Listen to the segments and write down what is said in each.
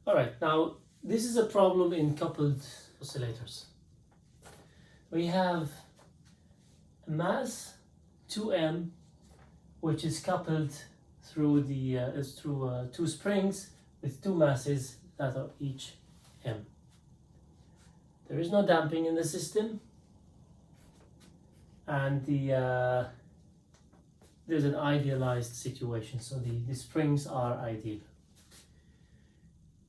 All right, now this is a problem in coupled oscillators. We have a mass 2m, which is coupled through two springs with two masses that are each m. There is no damping in the system, and there's an idealized situation, so the springs are ideal.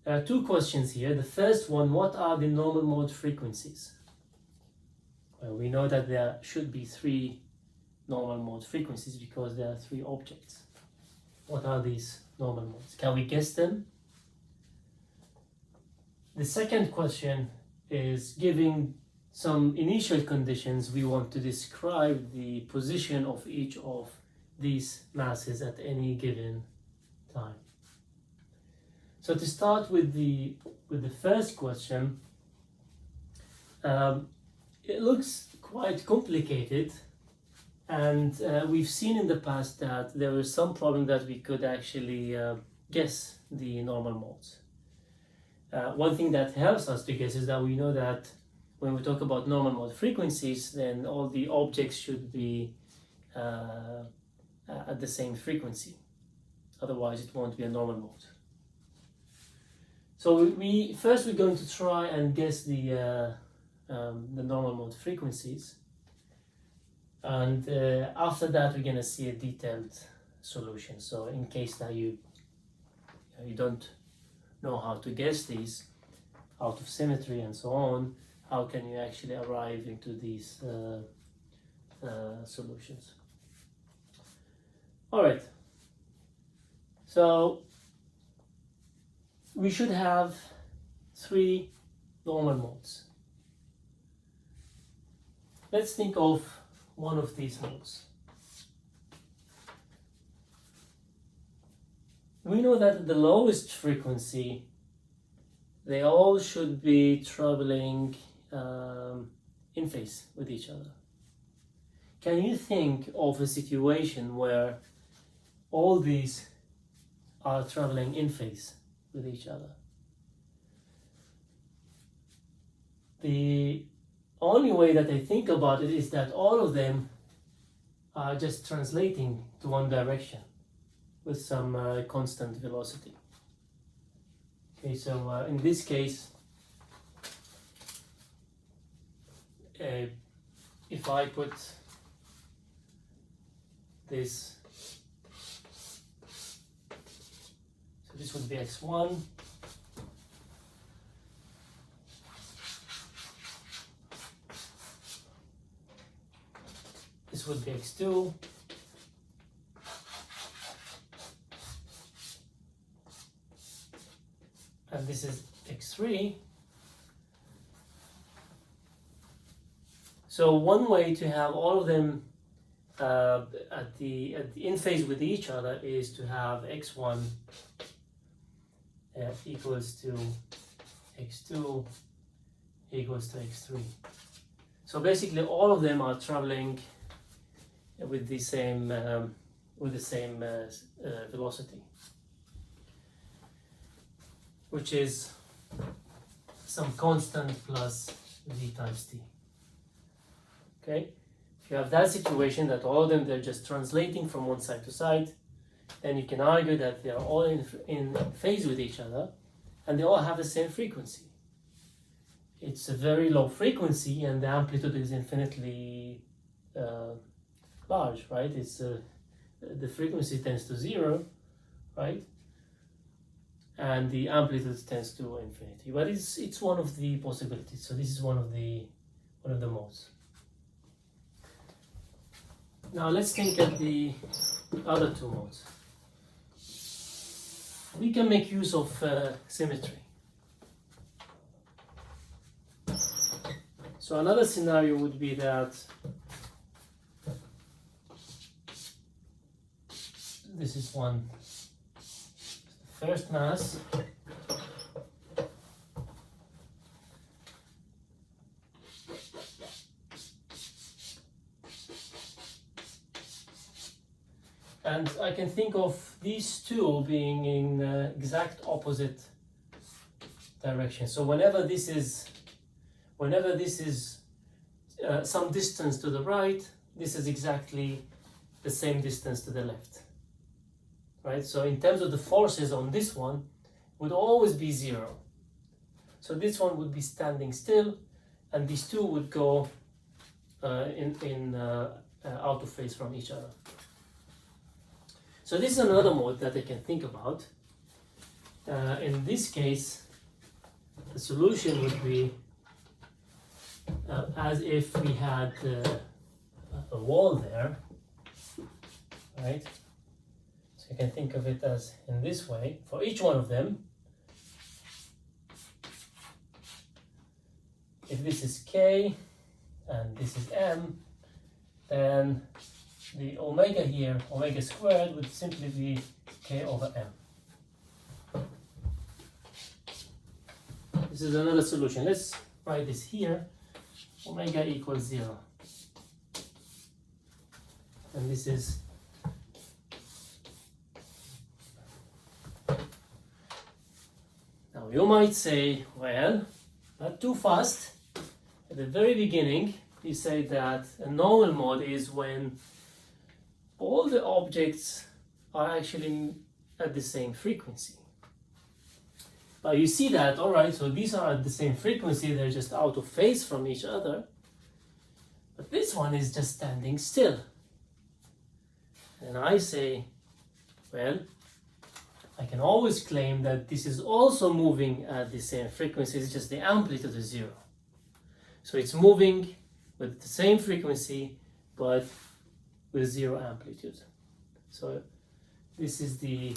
There are two questions here. The first one, what are the normal mode frequencies? Well, we know that there should be three normal mode frequencies because there are three objects. What are these normal modes? Can we guess them? The second question is, giving some initial conditions, we want to describe the position of each of these masses at any given time. So to start with the first question, it looks quite complicated, and we've seen in the past that there was some problem that we could actually guess the normal modes. One thing that helps us to guess is that we know that when we talk about normal mode frequencies, then all the objects should be at the same frequency. Otherwise, it won't be a normal mode. So we're going to try and guess the normal mode frequencies, and after that we're going to see a detailed solution. So in case that you don't know how to guess these out of symmetry and so on, how can you actually arrive into these solutions? All right, so we should have three normal modes. Let's think of one of these modes. We know that at the lowest frequency, they all should be traveling in phase with each other. Can you think of a situation where all these are traveling in phase with each other? The only way that I think about it is that all of them are just translating to one direction with some constant velocity. Okay, so in this case, if I put this, so this would be x1, this would be x2, and this is x3. So one way to have all of them at the in phase with each other is to have x1 equals to x2 equals to x3. So basically, all of them are traveling with the same velocity, which is some constant plus v times t. Okay, if you have that situation that all of them they're just translating from one side to side, then you can argue that they are all in phase with each other, and they all have the same frequency. It's a very low frequency, and the amplitude is infinitely large, right? It's the frequency tends to 0, right? And the amplitude tends to infinity. But it's one of the possibilities. So this is one of the modes. Now let's think at the other two modes. We can make use of symmetry. So another scenario would be that this is first mass, and I can think of these two being in exact opposite direction. So whenever this is some distance to the right, this is exactly the same distance to the left, right? So in terms of the forces on this one, would always be 0. So this one would be standing still, and these two would go out of phase from each other. So this is another mode that I can think about. In this case, the solution would be as if we had a wall there, right? So you can think of it as in this way for each one of them. If this is K and this is M, then the omega here, omega squared, would simply be K over M. This is another solution. Let's write this here. Omega equals 0. And this is now you might say, well, not too fast. At the very beginning, you say that a normal mode is when all the objects are actually at the same frequency. But you see that, all right, so these are at the same frequency, they're just out of phase from each other. But this one is just standing still. And I say, well, I can always claim that this is also moving at the same frequency, it's just the amplitude is 0. So it's moving with the same frequency, but with 0 amplitude. So this is the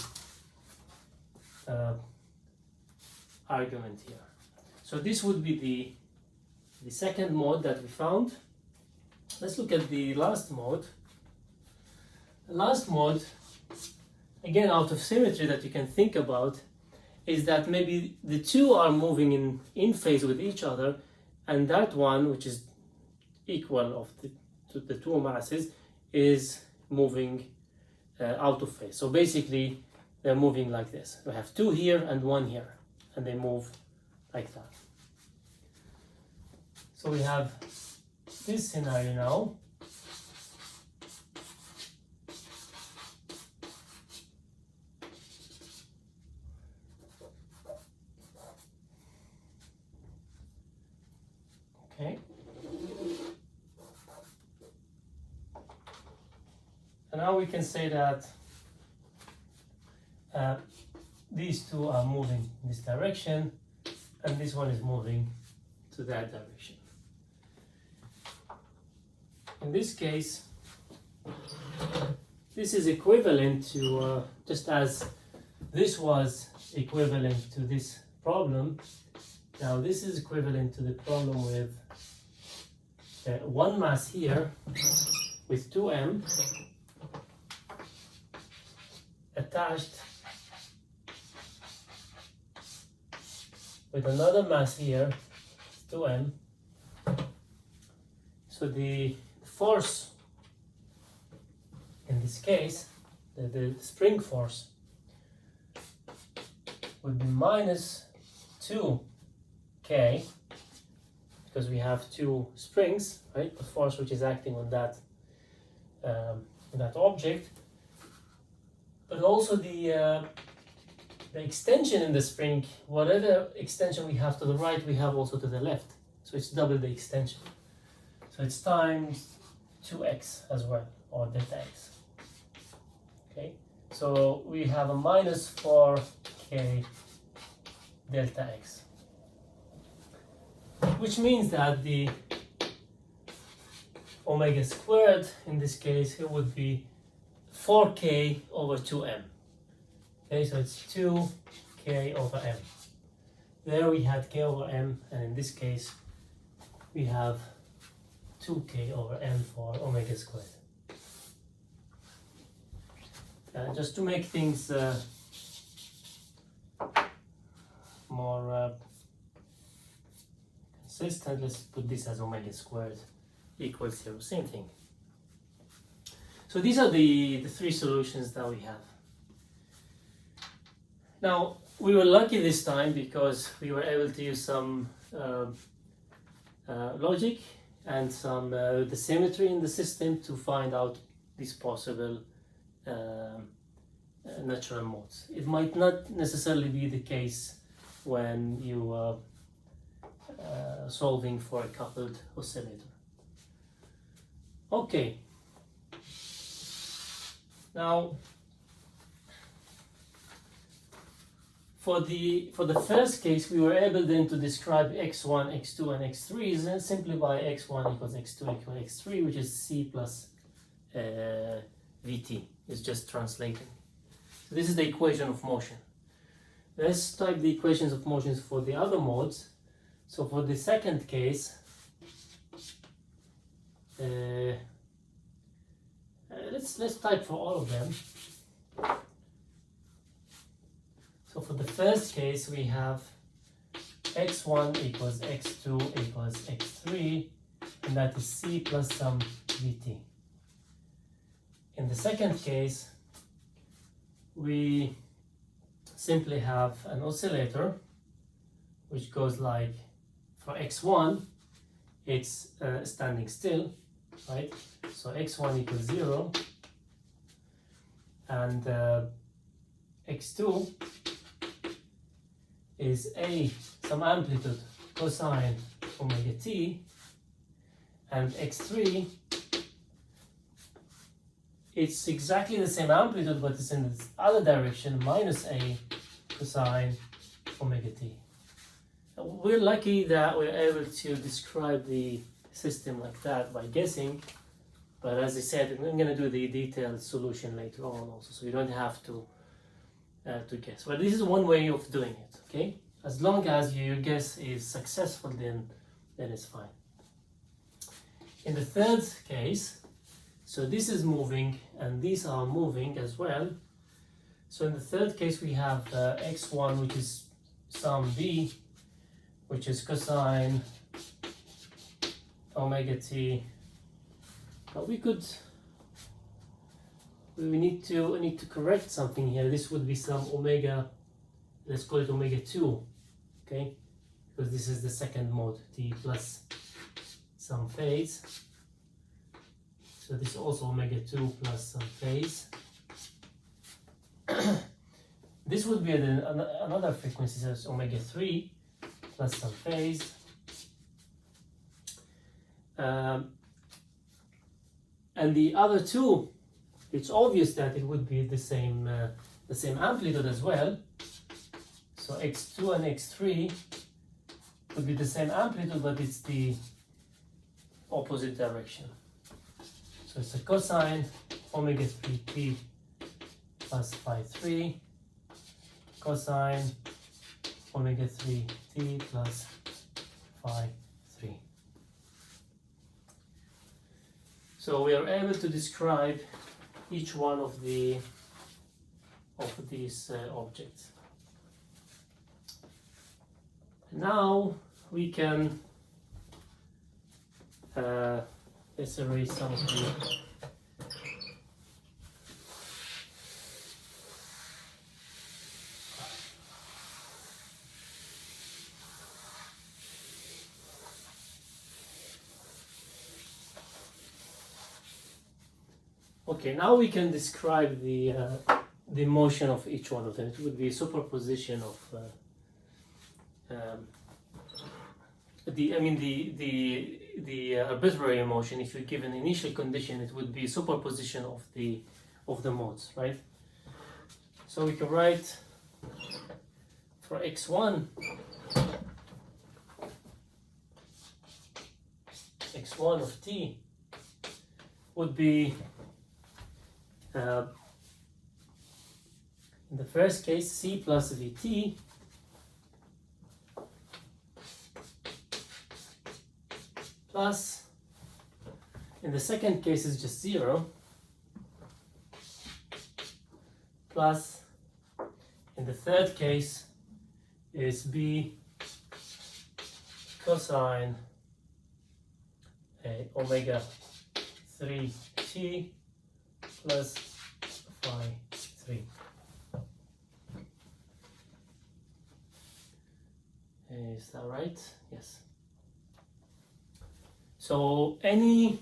argument here. So this would be the second mode that we found. Let's look at the last mode. The last mode, again out of symmetry that you can think about, is that maybe the two are moving in phase with each other, and that one, which is equal to the two masses, is moving out of phase. So basically they're moving like this. We have two here and one here, and they move like that. So we have this scenario now. Okay. And now we can say that these two are moving in this direction, and this one is moving to that direction. In this case, this is equivalent to, just as this was equivalent to this problem, now this is equivalent to the problem with one mass here with 2m attached with another mass here, 2m. So the force in this case, the spring force, would be minus 2k, because we have two springs, right? The force which is acting on that object, but also the extension in the spring, whatever extension we have to the right, we have also to the left. So it's double the extension. So it's times 2x as well, or delta x. Okay, so we have a minus 4k delta x, which means that the omega squared, in this case, it would be 4k over 2m. Okay, so it's 2k over m. There we had k over m, and in this case, we have 2k over m for omega squared. Just to make things more consistent, let's put this as omega squared equals 0, same thing. So these are the three solutions that we have. Now, we were lucky this time because we were able to use some logic and some the symmetry in the system to find out these possible natural modes. It might not necessarily be the case when you are solving for a coupled oscillator. Okay. Now, for the first case, we were able then to describe x1, x2, and x3 and simply by x1 equals x2 equals x3, which is c plus vt. It's just translating. So this is the equation of motion. Let's type the equations of motions for the other modes. So for the second case, let's type for all of them. So for the first case, we have x1 equals x2 equals x3, and that is c plus some vt. In the second case, we simply have an oscillator which goes like, for x1 it's standing still, right? So x1 equals 0, and x2 is some amplitude cosine omega t, and x3, it's exactly the same amplitude, but it's in the other direction, minus a cosine omega t. We're lucky that we're able to describe the system like that by guessing, but as I said, I'm going to do the detailed solution later on also, so you don't have to guess. But this is one way of doing it, okay? As long as your guess is successful, then it's fine. In the third case, so this is moving and these are moving as well. So in the third case, we have x1, which is some v, which is cosine omega t. But we need to correct something here. This would be some omega, let's call it omega 2, okay? Because this is the second mode, t plus some phase. So this is also omega 2 plus some phase. This would be another frequency, so it's omega 3 plus some phase. And the other two, it's obvious that it would be the same amplitude as well. So x2 and x3 would be the same amplitude, but it's the opposite direction. So it's a cosine omega 3t plus phi 3, cosine omega 3t plus phi 3. So we are able to describe each one of these objects. Now we can let's erase some of the Okay, now we can describe the motion of each one of them. It would be a superposition of the arbitrary motion. If you give an initial condition, it would be a superposition of the modes, right? So we can write for x1 of t would be in the first case c plus vt plus, in the second case is just 0, plus, in the third case is b cosine omega 3t plus phi 3. Is that right? Yes. So any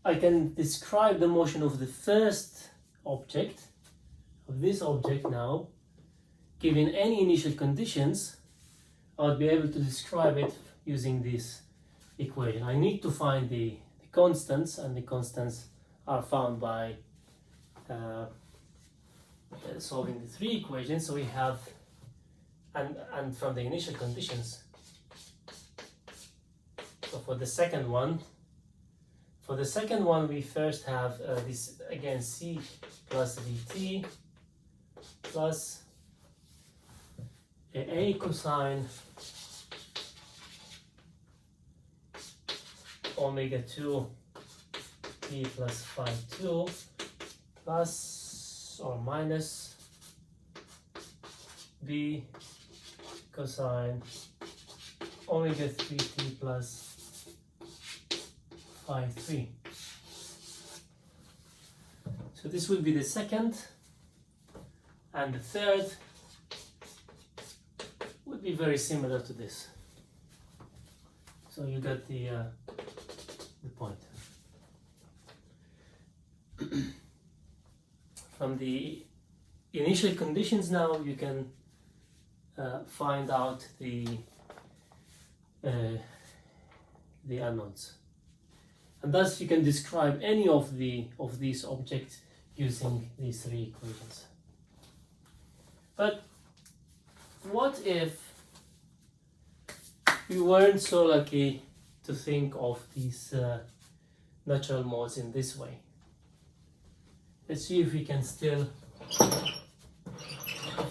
I can describe the motion of the first object, of this object now, given any initial conditions. I would be able to describe it using this equation. I need to find the constants, and the constants are found by solving the three equations. So we have, and from the initial conditions. So for the second one, we first have this again c plus vt plus a cosine omega 2 t plus phi 2 plus or minus b cosine omega 3t plus phi 3. So this will be the second, and the third would be very similar to this. So you got the point. From the initial conditions now, you can find out the unknowns, and thus you can describe any of these objects using these three equations. But what if we weren't so lucky to think of these natural modes in this way? Let's see if we can still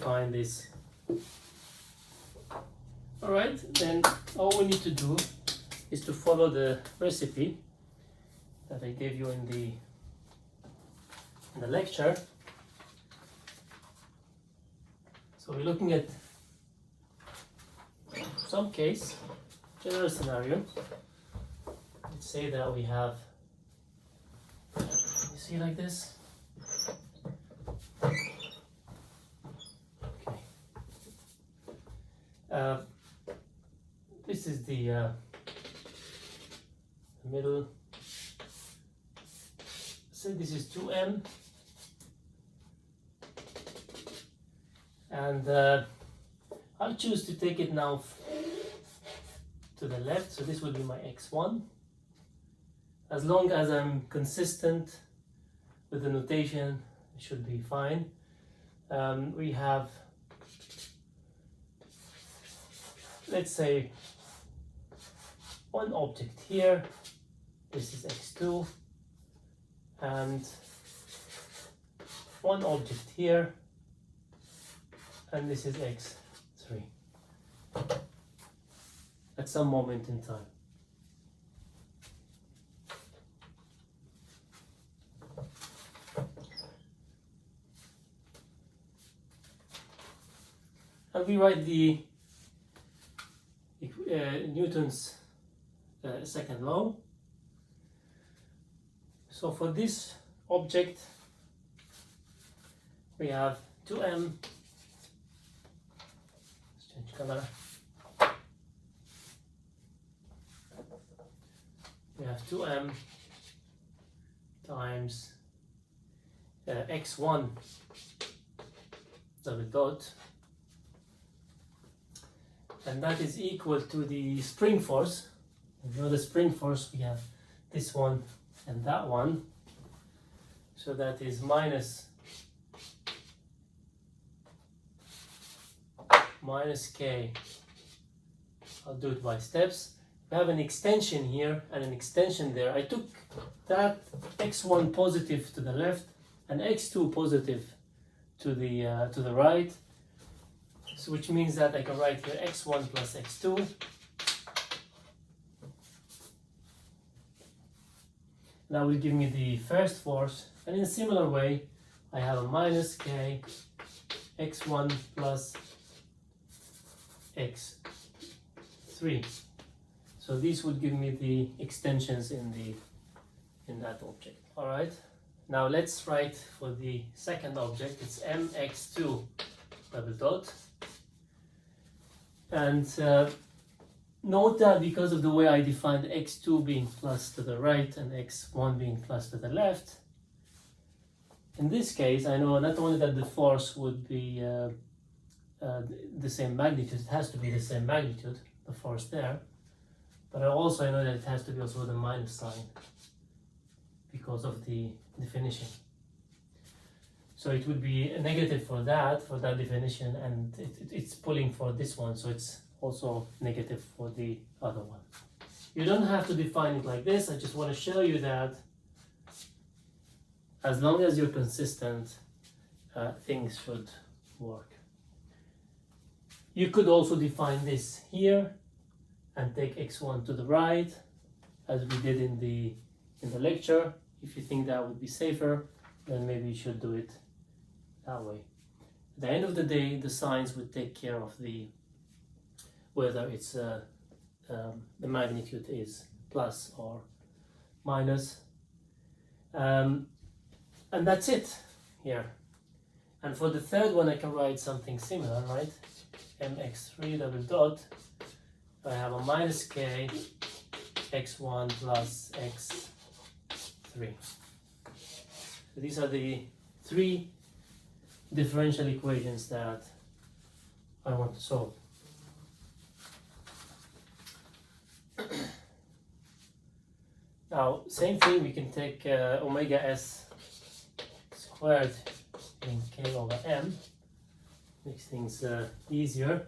find this. Alright, then all we need to do is to follow the recipe that I gave you in the lecture. So we're looking at some case, general scenario. Let's say that we have, you see like this? Okay. This is the middle. Say this is 2m, and I'll choose to take it now to the left, so this will be my x1. As long as I'm consistent with the notation, it should be fine. We have, let's say, one object here. This is x2, and one object here, and this is x3 at some moment in time. And we write the Newton's second law. So for this object, we have 2m, let's change color. We have 2m times x1 double dot, and that is equal to the spring force. You know the spring force, we have this one and that one, so that is minus k. I'll do it by steps. We have an extension here and an extension there. I took that x1 positive to the left and x2 positive to the right, so which means that I can write here x1 plus x2. That will give me the first force, and in a similar way I have a minus k x1 plus x3. So these would give me the extensions in that object. All right. Now let's write for the second object. It's mx2 double dot. And note that because of the way I defined x2 being plus to the right and x1 being plus to the left, in this case I know not only that the force would be the same magnitude, it has to be the same magnitude, the force there, but I also know that it has to be also with a minus sign because of the definition. So it would be a negative for that definition, and it's pulling for this one, so it's also negative for the other one. You don't have to define it like this, I just want to show you that as long as you're consistent, things should work. You could also define this here and take x1 to the right, as we did in the lecture. If you think that would be safer, then maybe you should do it that way. At the end of the day, the signs would take care of whether it's the magnitude is plus or minus, and that's it here. And for the third one, I can write something similar, right? mx3 double dot. I have a minus k x1 plus x3. So these are the three differential equations that I want to solve. Now, same thing, we can take omega s squared in k over m, makes things easier.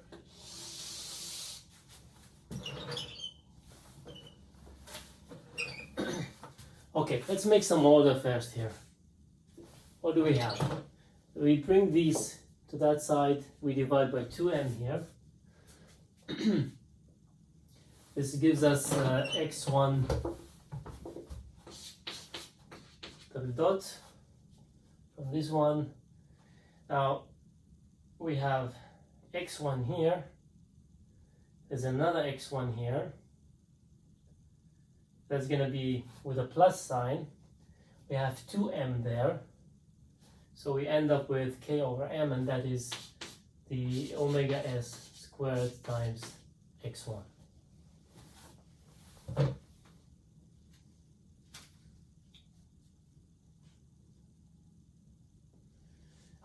Okay, let's make some order first here. What do we have? We bring these to that side, we divide by 2m here. This gives us x1 double dot from this one. Now we have x1 here, there's another x1 here. That's going to be with a plus sign. We have 2m there. So we end up with k over m, and that is the omega s squared times x1.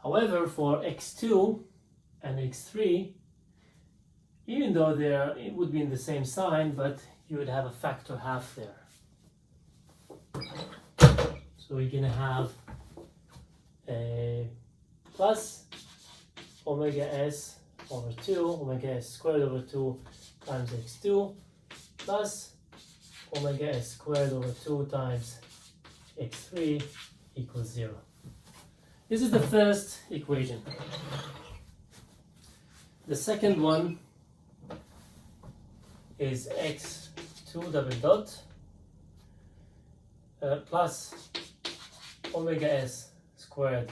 However, for x2 and x3, even though it would be in the same sign, but you would have a factor half there. So we're going to have a plus omega s over 2, omega s squared over 2 times x2, plus omega s squared over 2 times x3 equals 0. This is the first equation. The second one is x2 double dot plus omega s squared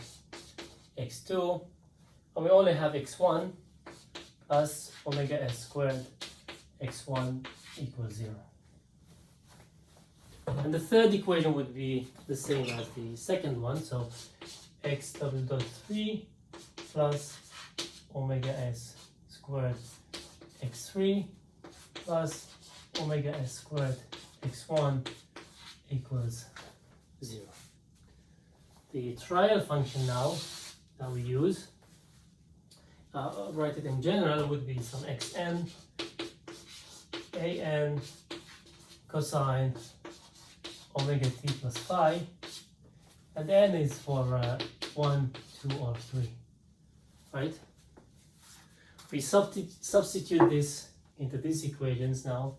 x2, and we only have x1 plus omega s squared x1 equals 0. And the third equation would be the same as the second one, so x double dot 3 plus omega s squared x3 plus omega s squared x1 equals 0. The trial function now that we use, write it in general, would be some xn, an cosine omega t plus phi, and n is for 1, 2, or 3, right? We substitute this into these equations now.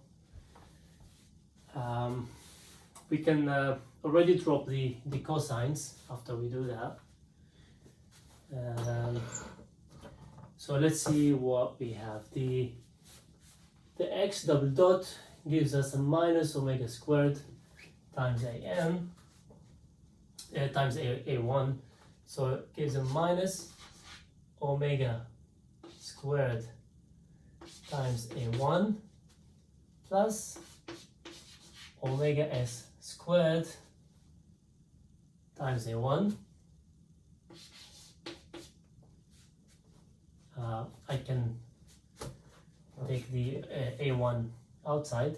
We can already drop the cosines after we do that. So let's see what we have. The x double dot gives us a minus omega squared times an times a1, so it gives a minus omega squared times a1 plus omega s squared times a1 I can take the A1 outside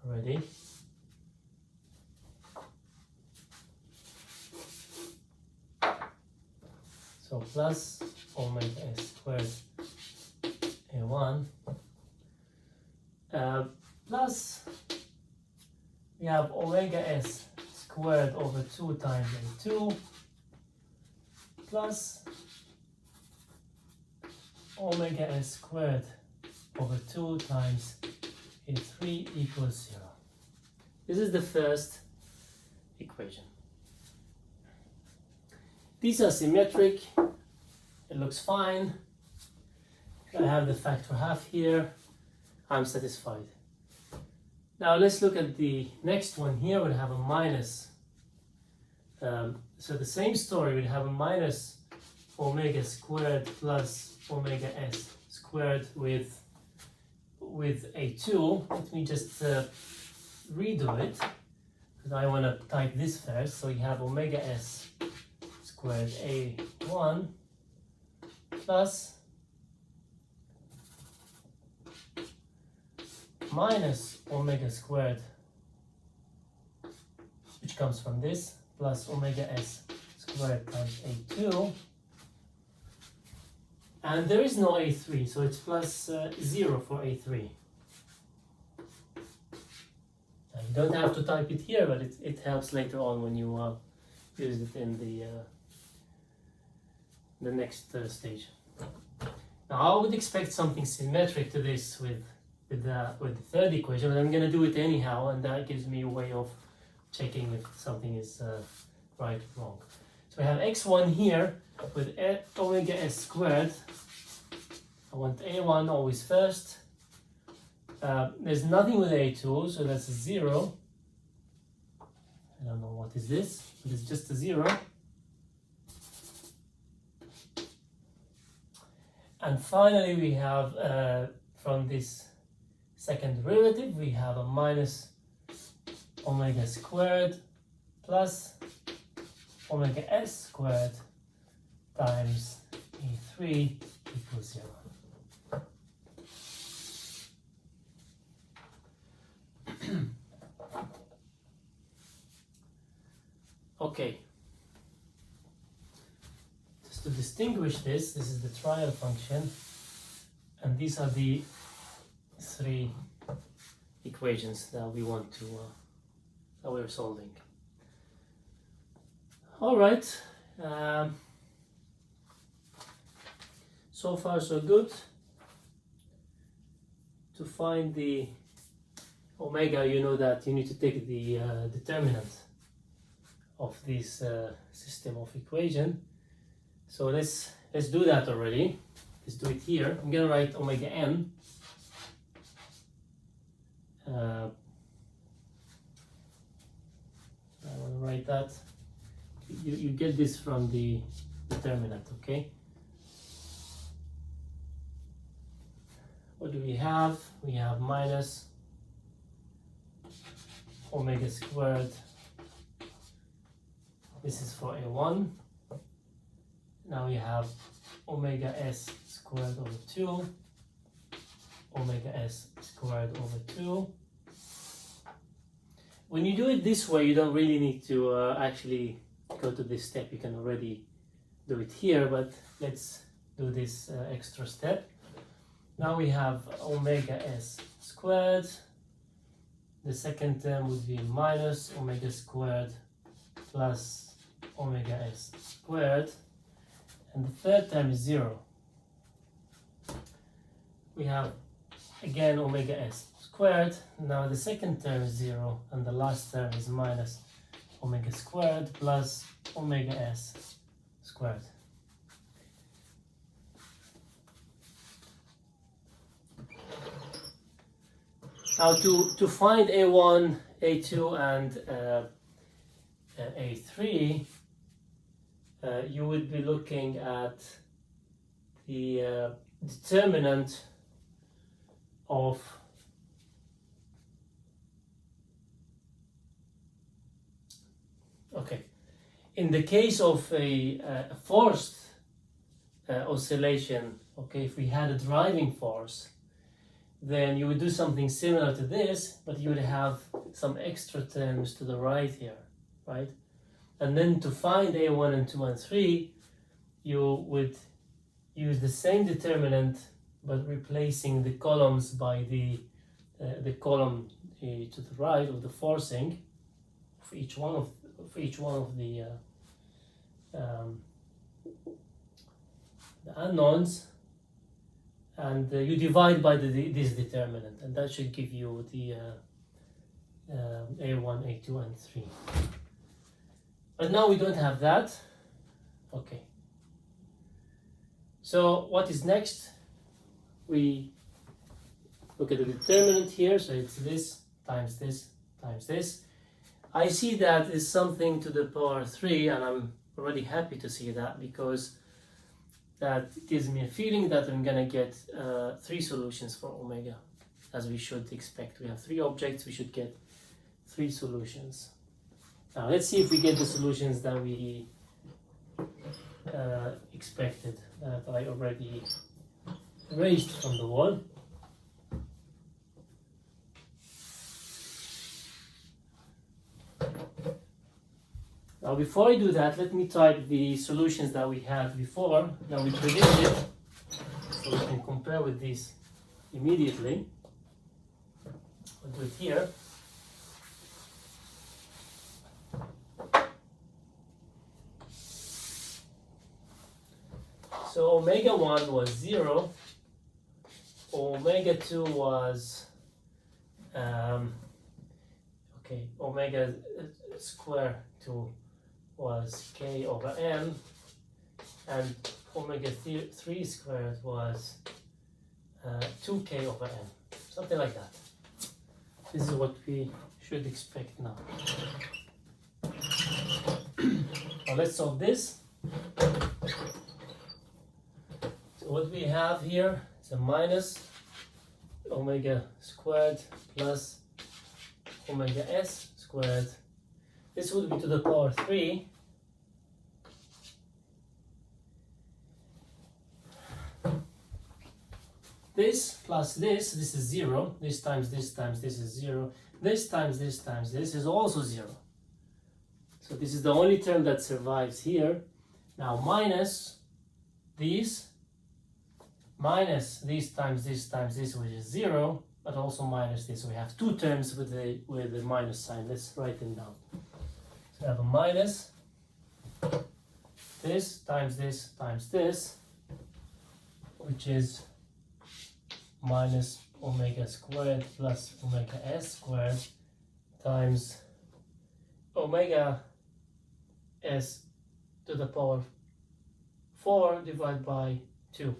already. So plus omega s squared A1 plus we have omega s squared over 2 times A2 plus omega s squared over 2 times A3 equals 0. This is the first equation. These are symmetric, it looks fine. I have the factor half here, I'm satisfied. Now let's look at the next one here. We'll have a minus. So the same story, we'll have a minus omega squared plus omega s squared with A2. Let me just redo it, because I want to type this first. So you have omega s squared A1 plus minus omega squared, which comes from this, plus omega s squared times A2. And there is no A3, so it's plus 0 for A3. Now you don't have to type it here, but it helps later on when you use it in the next stage. Now I would expect something symmetric to this with the third equation, but I'm going to do it anyhow, and that gives me a way of checking if something is right or wrong. So we have x1 here with omega s squared. I want A1 always first. There's nothing with A2, so that's a 0. I don't know what is this, but it's just a 0. And finally we have, from this second derivative, we have a minus omega squared plus omega s squared times A3 equals 0. Okay. Just to distinguish this is the trial function, and these are the 3 equations that we want to that we're solving. All right. So far so good. To find the omega, you know that you need to take the determinant of this system of equation. So let's do that already. Let's do it here. I'm gonna write omega n. I want to write that. You get this from the determinant, okay? What do we have? We have minus omega squared. This is for A1. Now we have omega s squared over 2, omega s squared over 2. When you do it this way, you don't really need to actually go to this step. You can already do it here, but let's do this extra step. Now we have omega s squared. The second term would be minus omega squared plus omega s squared, and the third term is 0. We have again omega s squared. Now the second term is 0, and the last term is minus omega squared plus omega s squared. Now to find A1, A2 and A3, you would be looking at the determinant of in the case of a forced oscillation, okay, if we had a driving force, then you would do something similar to this, but you would have some extra terms to the right here, right? And then to find A1 and 2 and 3, you would use the same determinant, but replacing the columns by the column to the right of the forcing for each one of the unknowns, and you divide by this determinant, and that should give you the A1, A2, and 3. But now we don't have that. Okay. So what is next? We look at the determinant here. So it's this times this times this. I see that is something to the power 3, and I'm already happy to see that, because that gives me a feeling that I'm gonna get 3 solutions for omega, as we should expect. We have 3 objects, we should get 3 solutions. Now let's see if we get the solutions that we expected, that I already erased from the wall. Now before I do that, let me type the solutions that we had before, that we predicted, so we can compare with these immediately. I'll do it here. So omega 1 was 0, omega 2 was, omega square 2 was k over m, and omega 3 squared was 2k over m, something like that. This is what we should expect now. Now let's solve this. So what we have here is a minus omega squared plus omega s squared. This would be to the power 3. This plus this is 0. This times this times this is 0. This times this times this is also 0. So this is the only term that survives here. Now minus these times this times this, which is 0, but also minus this. So we have 2 terms with the minus sign. Let's write them down. So I have a minus this times this times this, which is minus omega squared plus omega s squared times omega s to the power 4 divided by 2.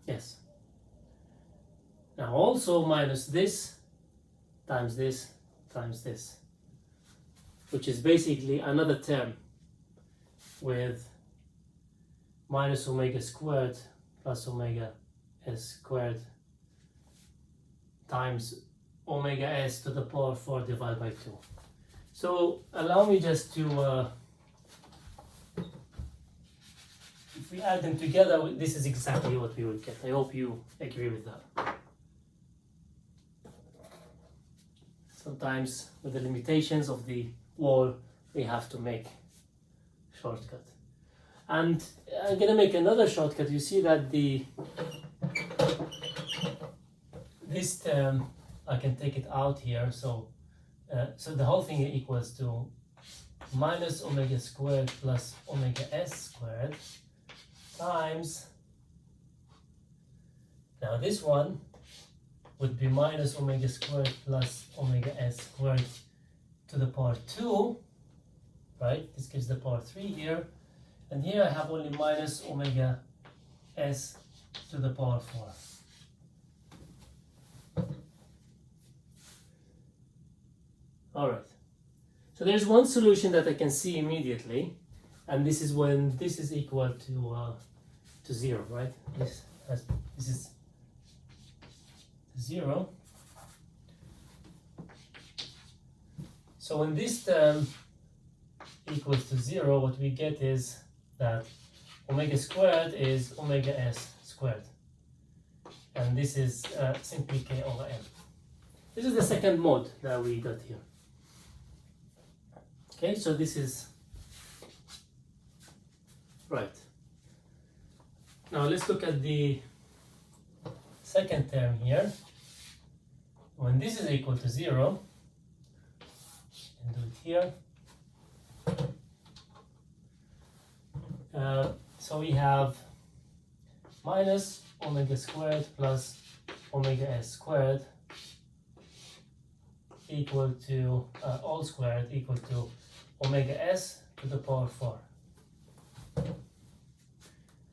Yes. Now also minus this times this times this, which is basically another term with minus omega squared plus omega s squared times omega s to the power 4 divided by 2. So allow me just to, if we add them together, this is exactly what we would get. I hope you agree with that. Sometimes with the limitations of the wall, we have to make shortcut. And I'm gonna make another shortcut. You see that this term, I can take it out here. So the whole thing equals to minus omega squared plus omega s squared times, now this one would be minus omega squared plus omega s squared to the power 2, right? This gives the power 3 here. And here I have only minus omega s to the power 4. All right. So there's one solution that I can see immediately, and this is when this is equal to 0, right? This is 0. So when this term equals to 0, what we get is that omega squared is omega s squared. And this is simply k over m. This is the second mode that we got here. Okay, so this is right. Now let's look at the second term here. When this is equal to 0, and do it here. So we have minus omega squared plus omega s squared equal to all squared equal to omega s to the power 4.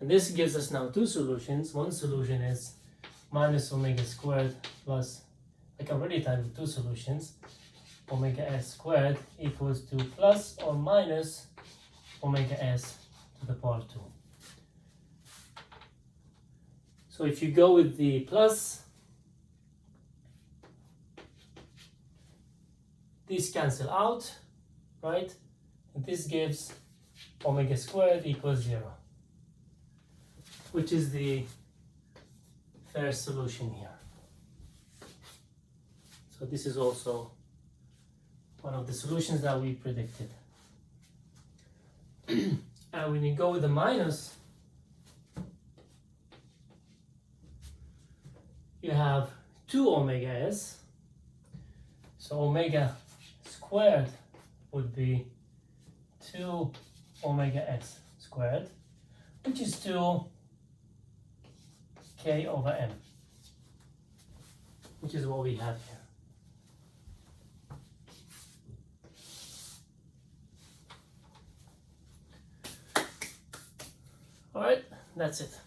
And this gives us now two solutions. One solution is minus omega squared plus, I can already type with two solutions, omega s squared equals to plus or minus omega s to the power 2. So if you go with the plus, these cancel out, right? And this gives omega squared equals 0, which is the first solution here. So this is also one of the solutions that we predicted. And when you go with the minus, you have 2 omega s. So omega squared would be 2 omega s squared, which is 2 k over m, which is what we have here. All right, that's it.